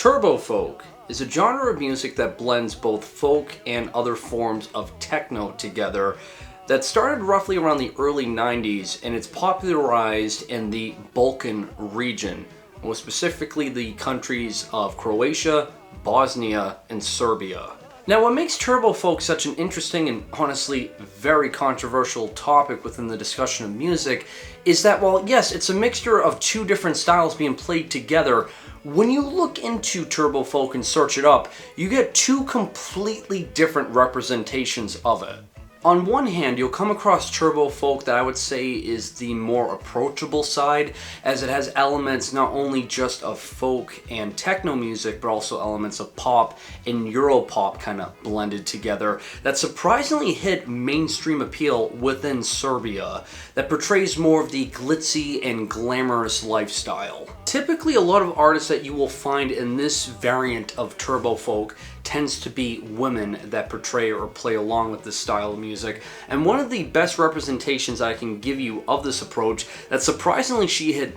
Turbofolk is a genre of music that blends both folk and other forms of techno together that started roughly around the early 90s, and it's popularized in the Balkan region, and was specifically the countries of Croatia, Bosnia, and Serbia. Now, what makes Turbofolk such an interesting and honestly very controversial topic within the discussion of music is that while yes, it's a mixture of two different styles being played together, when you look into Turbofolk and search it up, you get two completely different representations of it. On one hand, you'll come across Turbofolk that I would say is the more approachable side, as it has elements not only just of folk and techno music, but also elements of pop and Europop kind of blended together that surprisingly hit mainstream appeal within Serbia, that portrays more of the glitzy and glamorous lifestyle. Typically, a lot of artists that you will find in this variant of Turbofolk tends to be women that portray or play along with this style of music. And one of the best representations I can give you of this approach that surprisingly she had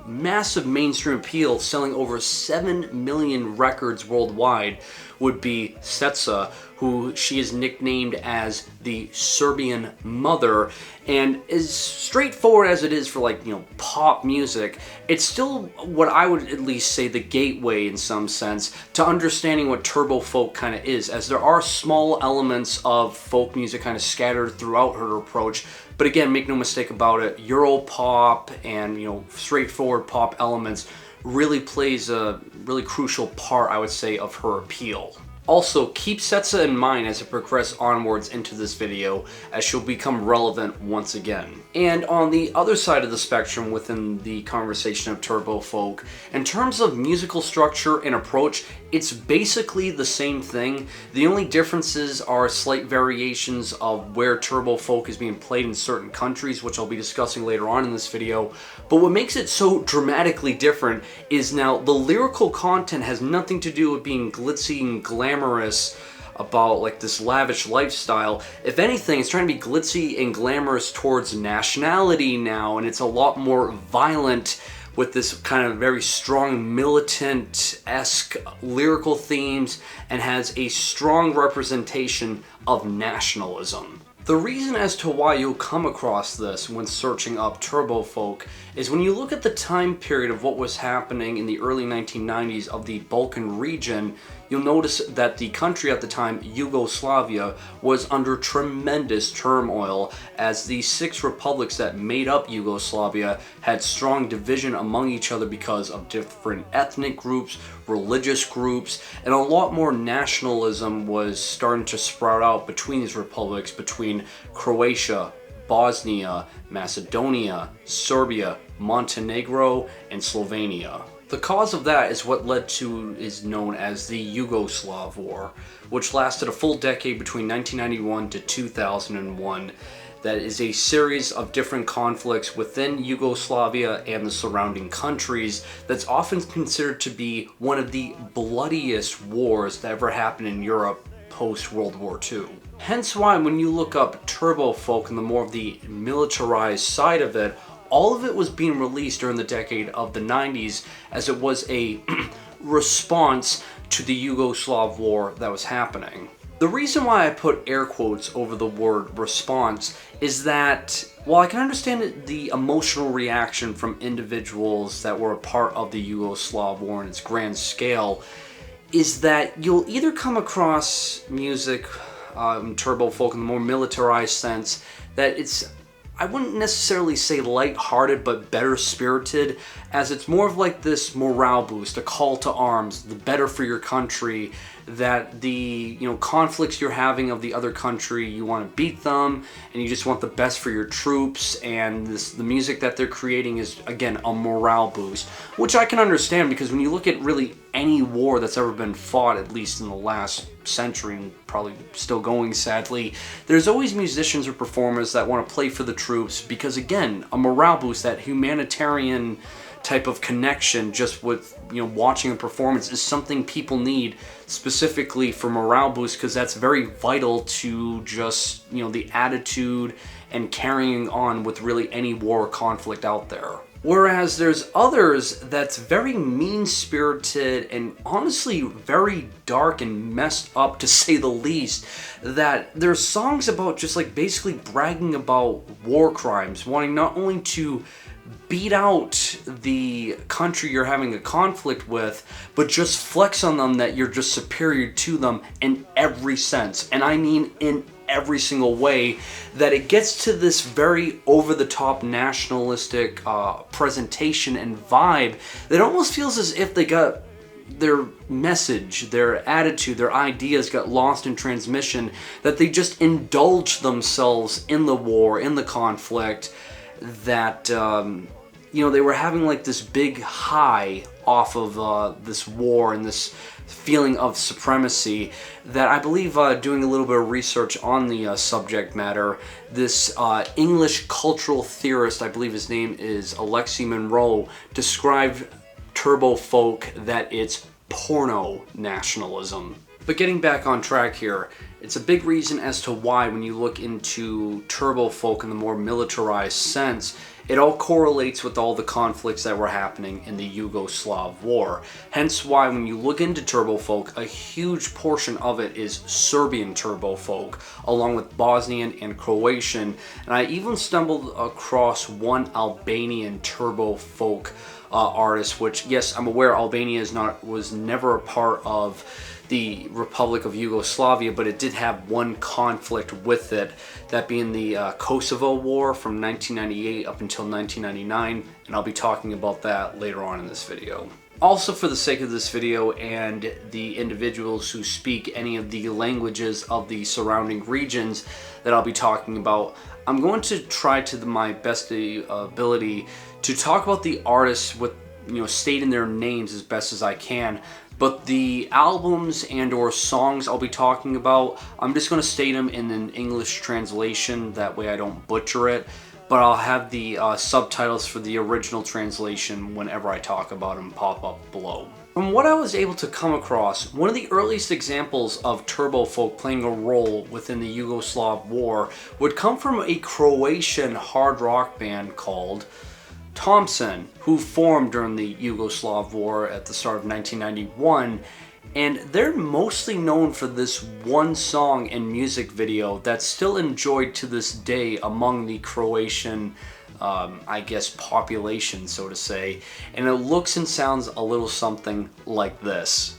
massive mainstream appeal, selling over 7 million records worldwide, would be Setsa, who she is nicknamed as the Serbian Mother. And as straightforward as it is for pop music, it's still what I would at least say the gateway in some sense to understanding what Turbofolk kind of is, as there are small elements of folk music kind of scattered throughout her approach. But again, make no mistake about it, Europop and straightforward pop elements really plays a really crucial part, I would say, of her appeal. Also, keep Setsa in mind as it progresses onwards into this video, as she'll become relevant once again. And on the other side of the spectrum within the conversation of Turbofolk, in terms of musical structure and approach, it's basically the same thing. The only differences are slight variations of where Turbofolk is being played in certain countries, which I'll be discussing later on in this video. But what makes it so dramatically different is now the lyrical content has nothing to do with being glitzy and glamorous about this lavish lifestyle. If anything, it's trying to be glitzy and glamorous towards nationality now, and it's a lot more violent with this kind of very strong militant-esque lyrical themes, and has a strong representation of nationalism. The reason as to why you'll come across this when searching up Turbofolk is when you look at the time period of what was happening in the early 1990s of the Balkan region, you'll notice that the country at the time, Yugoslavia, was under tremendous turmoil, as the 6 republics that made up Yugoslavia had strong division among each other because of different ethnic groups, religious groups, and a lot more nationalism was starting to sprout out between these republics, between Croatia, Bosnia, Macedonia, Serbia, Montenegro, and Slovenia. The cause of that is what led to is known as the Yugoslav War, which lasted a full decade between 1991 to 2001. That is a series of different conflicts within Yugoslavia and the surrounding countries that's often considered to be one of the bloodiest wars that ever happened in Europe post-World War II. Hence why when you look up Turbofolk and the more of the militarized side of it, all of it was being released during the decade of the 90s, as it was a response to the Yugoslav war that was happening. The reason why I put air quotes over the word response is that while I can understand the emotional reaction from individuals that were a part of the Yugoslav war in its grand scale, is that you'll either come across music, Turbofolk in the more militarized sense, that it's, I wouldn't necessarily say light-hearted, but better spirited, as it's more of this morale boost, a call to arms, the better for your country, that the conflicts you're having of the other country, you want to beat them, and you just want the best for your troops, and the music that they're creating is, again, a morale boost, which I can understand, because when you look at really any war that's ever been fought, at least in the last century, and probably still going sadly, there's always musicians or performers that want to play for the troops, because again, a morale boost, that humanitarian type of connection just with watching a performance is something people need specifically for morale boost, because that's very vital to just the attitude and carrying on with really any war or conflict out there. Whereas there's others that's very mean-spirited and honestly very dark and messed up, to say the least, that there's songs about just like basically bragging about war crimes, wanting not only to beat out the country you're having a conflict with, but just flex on them that you're just superior to them in every sense. And I mean in every single way, that it gets to this very over-the-top nationalistic presentation and vibe that almost feels as if they got their message, their attitude, their ideas got lost in transmission, that they just indulged themselves in the war, in the conflict, that you know, they were having like this big high off of this war and this feeling of supremacy, that I believe, doing a little bit of research on the subject matter, this English cultural theorist, I believe his name is Alexei Monroe, described Turbofolk that it's porno nationalism. But getting back on track here, it's a big reason as to why when you look into Turbofolk in the more militarized sense, it all correlates with all the conflicts that were happening in the Yugoslav war. Hence why when you look into Turbofolk, a huge portion of it is Serbian Turbofolk, along with Bosnian and Croatian. And I even stumbled across one Albanian Turbofolk artist, which, yes, I'm aware Albania was never a part of the Republic of Yugoslavia, but it did have one conflict with it, that being the Kosovo War from 1998 up until 1999, and I'll be talking about that later on in this video. Also, for the sake of this video and the individuals who speak any of the languages of the surrounding regions that I'll be talking about, I'm going to try to my best ability to talk about the artists with, you know, stating their names as best as I can. But the albums and or songs I'll be talking about, I'm just going to state them in an English translation, that way I don't butcher it. But I'll have the subtitles for the original translation whenever I talk about them pop up below. From what I was able to come across, one of the earliest examples of Turbofolk playing a role within the Yugoslav war would come from a Croatian hard rock band called Thompson, who formed during the Yugoslav war at the start of 1991, and they're mostly known for this one song and music video that's still enjoyed to this day among the Croatian, I guess, population, so to say, and it looks and sounds a little something like this.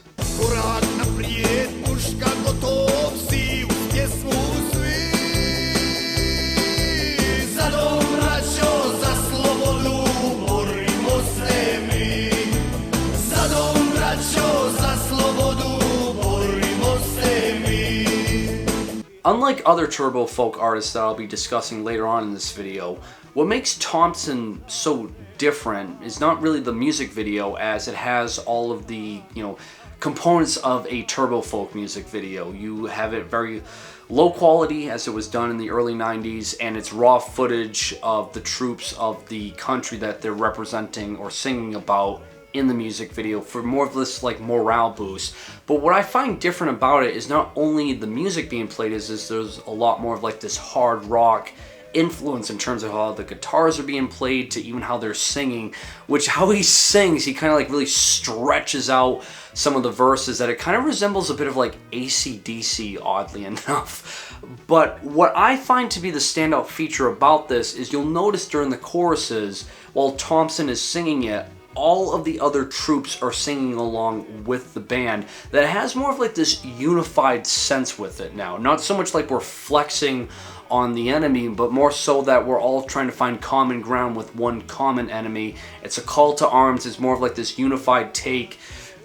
Unlike other Turbofolk artists that I'll be discussing later on in this video, what makes Thompson so different is not really the music video, as it has all of the, you know, components of a Turbofolk music video. You have it very low quality, as it was done in the early 90s, and it's raw footage of the troops of the country that they're representing or singing about in the music video for more of this like morale boost. But what I find different about it is not only the music being played, is there's a lot more of like this hard rock influence in terms of how the guitars are being played, to even how they're singing, which how he sings, he kind of like really stretches out some of the verses, that it kind of resembles a bit of like AC/DC, oddly enough. But what I find to be the standout feature about this is you'll notice during the choruses, while Thompson is singing it, all of the other troops are singing along with the band. That has more of like this unified sense with it now. Not so much like we're flexing on the enemy, but more so that we're all trying to find common ground with one common enemy. It's a call to arms. It's more of like this unified take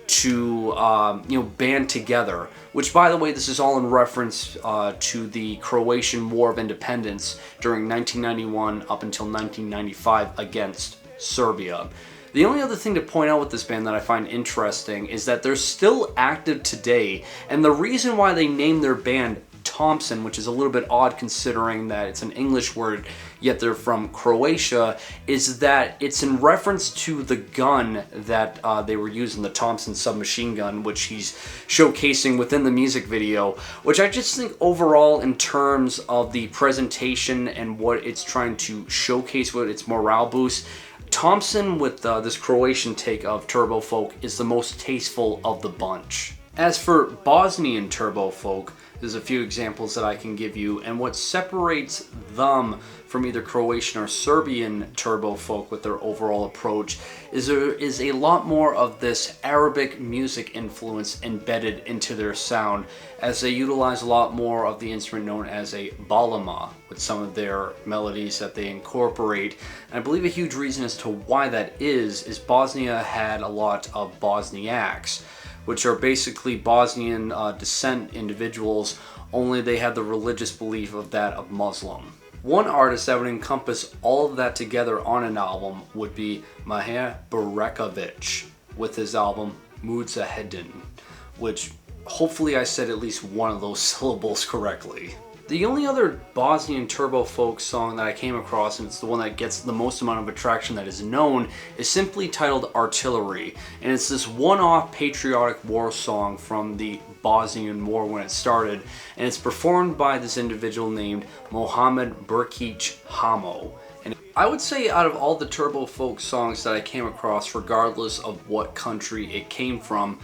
to band together. Which, by the way, this is all in reference to the Croatian War of Independence during 1991 up until 1995 against Serbia. The only other thing to point out with this band that I find interesting is that they're still active today, and the reason why they named their band Thompson, which is a little bit odd considering that it's an English word, yet they're from Croatia, is that it's in reference to the gun that they were using, the Thompson submachine gun, which he's showcasing within the music video, which I just think overall in terms of the presentation and what it's trying to showcase with its morale boost, Thompson with this Croatian take of Turbofolk is the most tasteful of the bunch. As for Bosnian Turbofolk, there's a few examples that I can give you, and what separates them from either Croatian or Serbian Turbofolk with their overall approach is there is a lot more of this Arabic music influence embedded into their sound, as they utilize a lot more of the instrument known as a balama with some of their melodies that they incorporate. And I believe a huge reason as to why that is Bosnia had a lot of Bosniaks, which are basically Bosnian descent individuals, only they had the religious belief of that of Muslim. One artist that would encompass all of that together on an album would be Miro Semberac with his album Muzahedin, which hopefully I said at least one of those syllables correctly. The only other Bosnian Turbofolk song that I came across, and it's the one that gets the most amount of attraction that is known, is simply titled Artillery. And it's this one-off patriotic war song from the Bosnian War when it started. And it's performed by this individual named Mohamed Burkić Hamo. And I would say out of all the Turbofolk songs that I came across, regardless of what country it came from,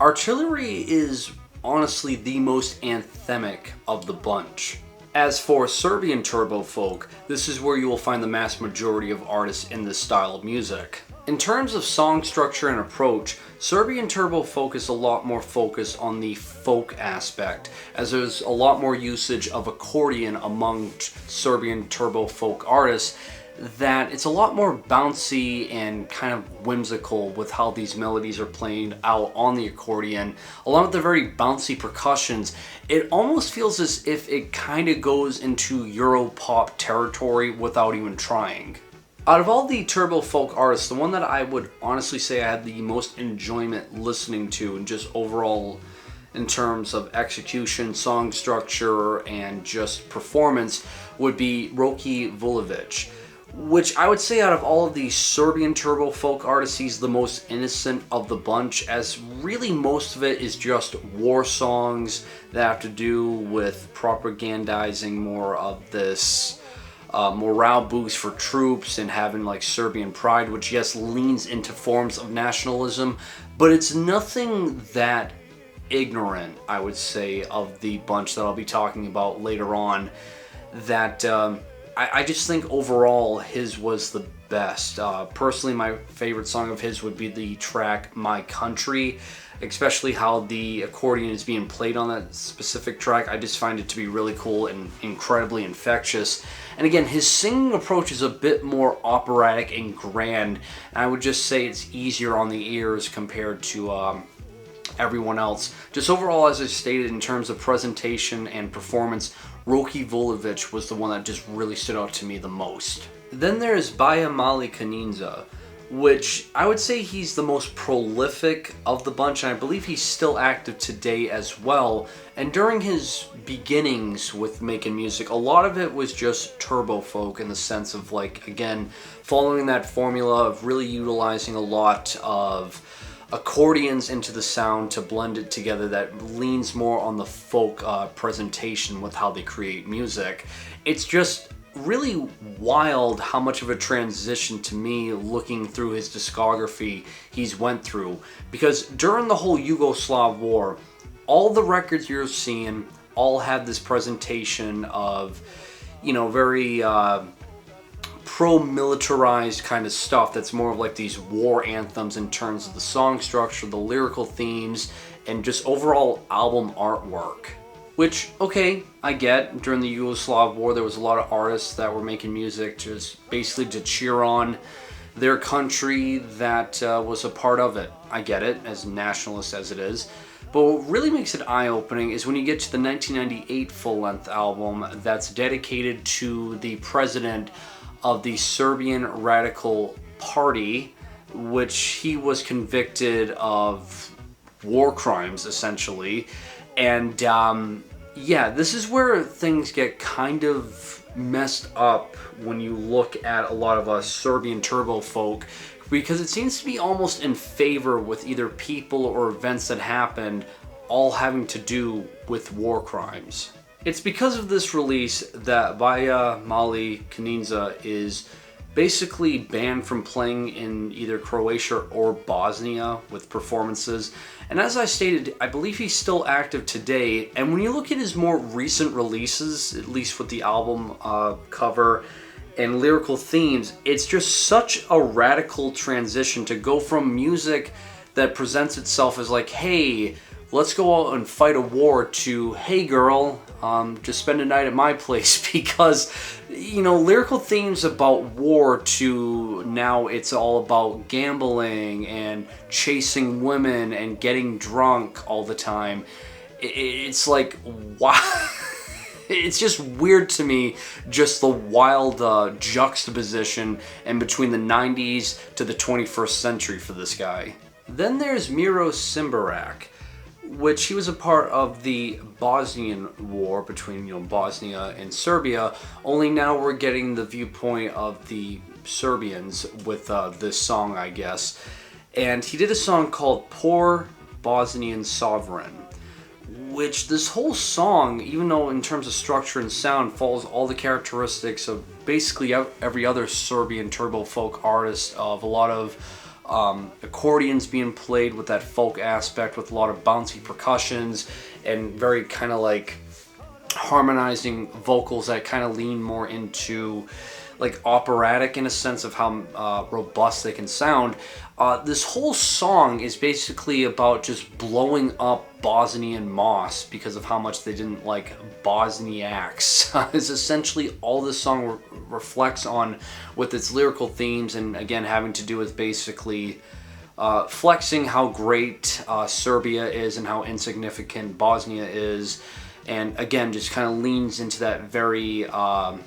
Artillery is honestly the most anthemic of the bunch. As for Serbian Turbofolk, this is where you will find the mass majority of artists in this style of music. In terms of song structure and approach, Serbian Turbofolk is a lot more focused on the folk aspect, as there's a lot more usage of accordion among Serbian Turbofolk artists, that it's a lot more bouncy and kind of whimsical with how these melodies are played out on the accordion, along with the very bouncy percussions. It almost feels as if it kind of goes into Europop territory without even trying. Out of all the Turbofolk artists, the one that I would honestly say I had the most enjoyment listening to, and just overall in terms of execution, song structure, and just performance, would be Roki Vulovic, which I would say out of all of the Serbian Turbofolk artists, he's the most innocent of the bunch, as really most of it is just war songs that have to do with propagandizing more of this morale boost for troops and having like Serbian pride, which yes leans into forms of nationalism, but it's nothing that ignorant, I would say, of the bunch that I'll be talking about later on, that I just think overall his was the best. Personally, my favorite song of his would be the track My Country, especially how the accordion is being played on that specific track. I just find it to be really cool and incredibly infectious. And again, his singing approach is a bit more operatic and grand, and I would just say it's easier on the ears compared to everyone else. Just overall, as I stated, in terms of presentation and performance, Roki Vulovic was the one that just really stood out to me the most. Then there's Baja Knindža, which I would say he's the most prolific of the bunch, and I believe he's still active today as well. And during his beginnings with making music, a lot of it was just Turbofolk, in the sense of, like, again, following that formula of really utilizing a lot of accordions into the sound to blend it together, that leans more on the folk presentation with how they create music. It's just really wild how much of a transition to me, looking through his discography, he's went through, because during the whole Yugoslav war, all the records you're seeing all have this presentation of, you know, very pro-militarized kind of stuff that's more of like these war anthems in terms of the song structure, the lyrical themes, and just overall album artwork. Which, okay, I get. During the Yugoslav war, there was a lot of artists that were making music just basically to cheer on their country that was a part of it. I get it, as nationalist as it is. But what really makes it eye-opening is when you get to the 1998 full-length album that's dedicated to the president of the Serbian Radical Party, which he was convicted of war crimes, essentially. And Yeah, this is where things get kind of messed up when you look at a lot of Serbian Turbofolk, because it seems to be almost in favor with either people or events that happened all having to do with war crimes. It's because of this release that Baja, Mali, Knindža is basically banned from playing in either Croatia or Bosnia with performances. And as I stated, I believe he's still active today. And when you look at his more recent releases, at least with the album cover and lyrical themes, it's just such a radical transition to go from music that presents itself as like, hey, let's go out and fight a war, to, hey girl, just spend a night at my place, because, you know, lyrical themes about war, to now it's all about gambling and chasing women and getting drunk all the time. It's like, wow. It's just weird to me, just the wild juxtaposition in between the 90s to the 21st century for this guy. Then there's Miro Semberac, which he was a part of the Bosnian War between, you know, Bosnia and Serbia, only now we're getting the viewpoint of the Serbians with this song, I guess. And he did a song called Poor Bosnian Sovereign, which this whole song, even though in terms of structure and sound follows all the characteristics of basically every other Serbian Turbofolk artist, of a lot of accordions being played with that folk aspect, with a lot of bouncy percussions and very kind of like harmonizing vocals that kind of lean more into like operatic in a sense of how robust they can sound. This whole song is basically about just blowing up Bosnian moss because of how much they didn't like Bosniaks. Is essentially all this song reflects on with its lyrical themes, and again having to do with basically flexing how great Serbia is and how insignificant Bosnia is, and again just kind of leans into that very on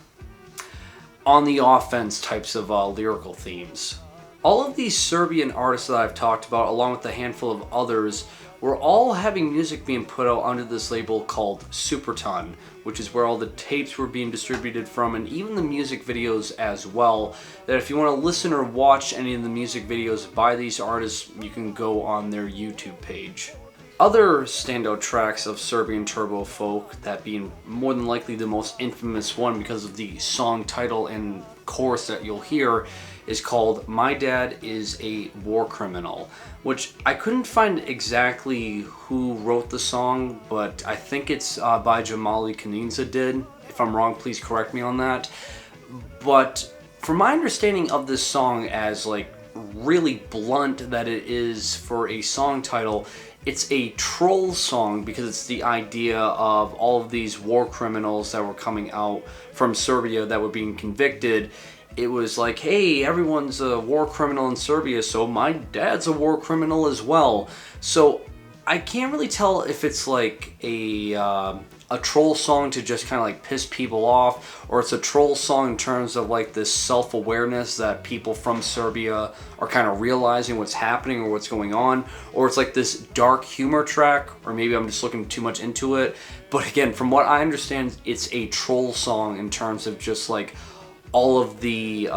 the offense types of lyrical themes. All of these Serbian artists that I've talked about, along with a handful of others, were all having music being put out under this label called Superton, which is where all the tapes were being distributed from, and even the music videos as well. That if you want to listen or watch any of the music videos by these artists, you can go on their YouTube page. Other standout tracks of Serbian Turbofolk, that being more than likely the most infamous one because of the song title and chorus that you'll hear, is called My Dad is a War Criminal, which I couldn't find exactly who wrote the song, but I think it's by Jamali Knindža did. If I'm wrong, please correct me on that. But from my understanding of this song, as like really blunt that it is for a song title, it's a troll song because it's the idea of all of these war criminals that were coming out from Serbia that were being convicted. It was like, hey, everyone's a war criminal in Serbia, so my dad's a war criminal as well. So I can't really tell if it's like a troll song to just kind of like piss people off, or it's a troll song in terms of like this self-awareness that people from Serbia are kind of realizing what's happening or what's going on, or it's like this dark humor track, or maybe I'm just looking too much into it. But again, from what I understand, it's a troll song in terms of just like all of the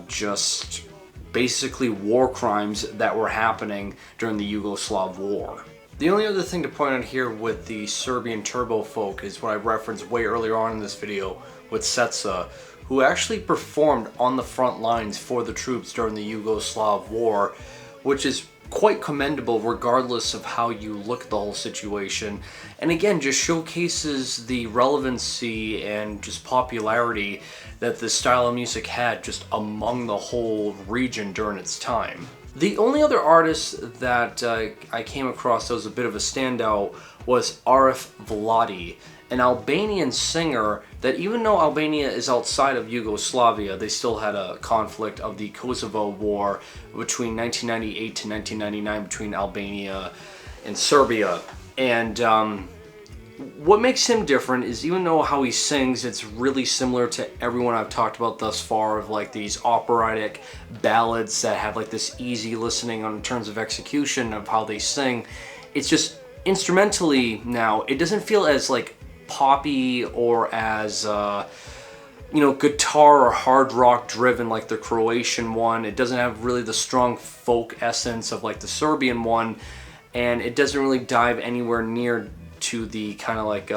just basically war crimes that were happening during the Yugoslav war. The only other thing to point out here with the Serbian Turbofolk is what I referenced way earlier on in this video with Setsa, who actually performed on the front lines for the troops during the Yugoslav war, which is quite commendable regardless of how you look at the whole situation. And again, just showcases the relevancy and just popularity that this style of music had just among the whole region during its time. The only other artist that I came across that was a bit of a standout was Arif Vladi, an Albanian singer that, even though Albania is outside of Yugoslavia, they still had a conflict of the Kosovo War between 1998 to 1999 between Albania and Serbia. And what makes him different is, even though how he sings, it's really similar to everyone I've talked about thus far, of like these operatic ballads that have like this easy listening on terms of execution of how they sing. It's just instrumentally now, it doesn't feel as like poppy or as you know, guitar or hard rock driven like the Croatian one. It doesn't have really the strong folk essence of like the Serbian one, and it doesn't really dive anywhere near to the kind of like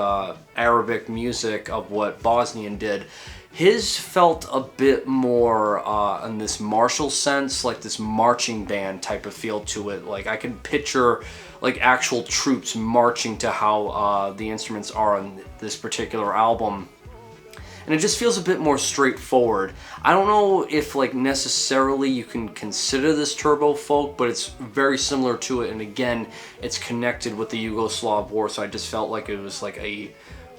Arabic music of what Bosnian did. His felt a bit more in this martial sense, like this marching band type of feel to it. Like I can picture like actual troops marching to how the instruments are on this particular album. And it just feels a bit more straightforward. I don't know if like necessarily you can consider this turbo folk, but it's very similar to it, and again, it's connected with the Yugoslav war, so I just felt like it was like a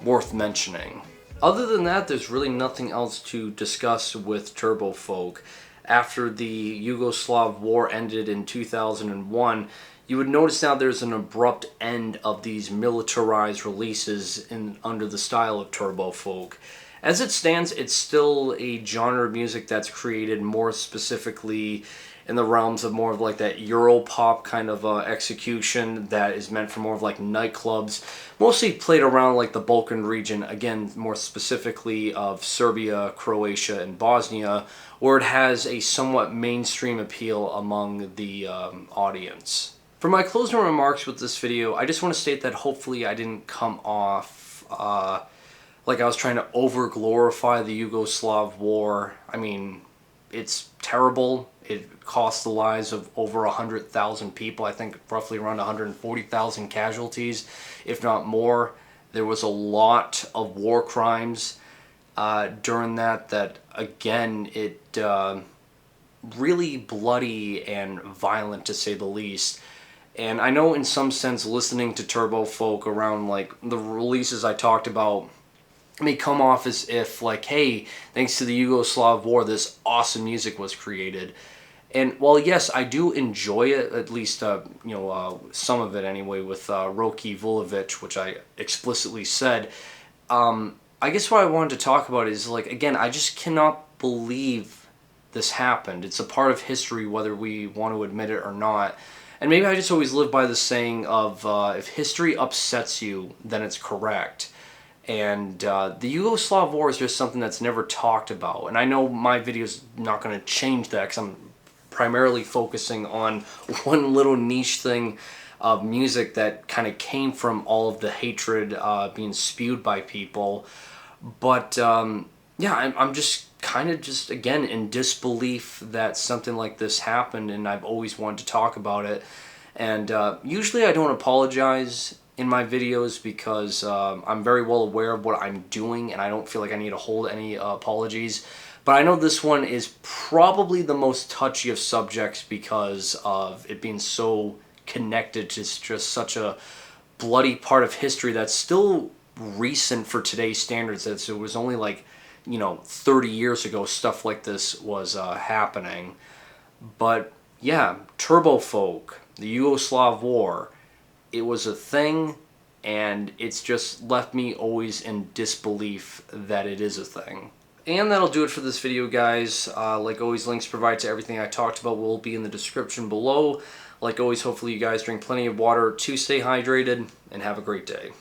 worth mentioning. Other than that, there's really nothing else to discuss with turbo folk. After the Yugoslav war ended in 2001, you would notice now there's an abrupt end of these militarized releases under the style of turbo folk. As it stands, it's still a genre of music that's created more specifically in the realms of more of like that Europop kind of execution that is meant for more of like nightclubs, mostly played around like the Balkan region, again more specifically of Serbia, Croatia, and Bosnia, where it has a somewhat mainstream appeal among the audience. For my closing remarks with this video, I just want to state that hopefully I didn't come off like I was trying to over-glorify the Yugoslav war. I mean, it's terrible. It cost the lives of over 100,000 people. I think roughly around 140,000 casualties, if not more. There was a lot of war crimes during that again, it really bloody and violent to say the least. And I know in some sense listening to turbo folk around like the releases I talked about may come off as if like, hey, thanks to the Yugoslav war, this awesome music was created. And while yes, I do enjoy it, at least some of it anyway, with Roki Vulovic, which I explicitly said, I guess what I wanted to talk about is like, again, I just cannot believe this happened. It's a part of history whether we want to admit it or not. And maybe I just always live by the saying of if history upsets you, then it's correct. And the Yugoslav war is just something that's never talked about. And I know my video's not going to change that because I'm primarily focusing on one little niche thing of music that kind of came from all of the hatred being spewed by people. But yeah, I'm just kind of just, again, in disbelief that something like this happened, and I've always wanted to talk about it. And usually I don't apologize in my videos because I'm very well aware of what I'm doing and I don't feel like I need to hold any apologies. But I know this one is probably the most touchy of subjects because of it being so connected to just such a bloody part of history that's still recent for today's standards. It was only like, 30 years ago stuff like this was happening. But yeah, turbo folk, the Yugoslav war, it was a thing, and it's just left me always in disbelief that it is a thing. And that'll do it for this video, guys. Like always, links provided to everything I talked about will be in the description below. Like always, hopefully you guys drink plenty of water to stay hydrated, and have a great day.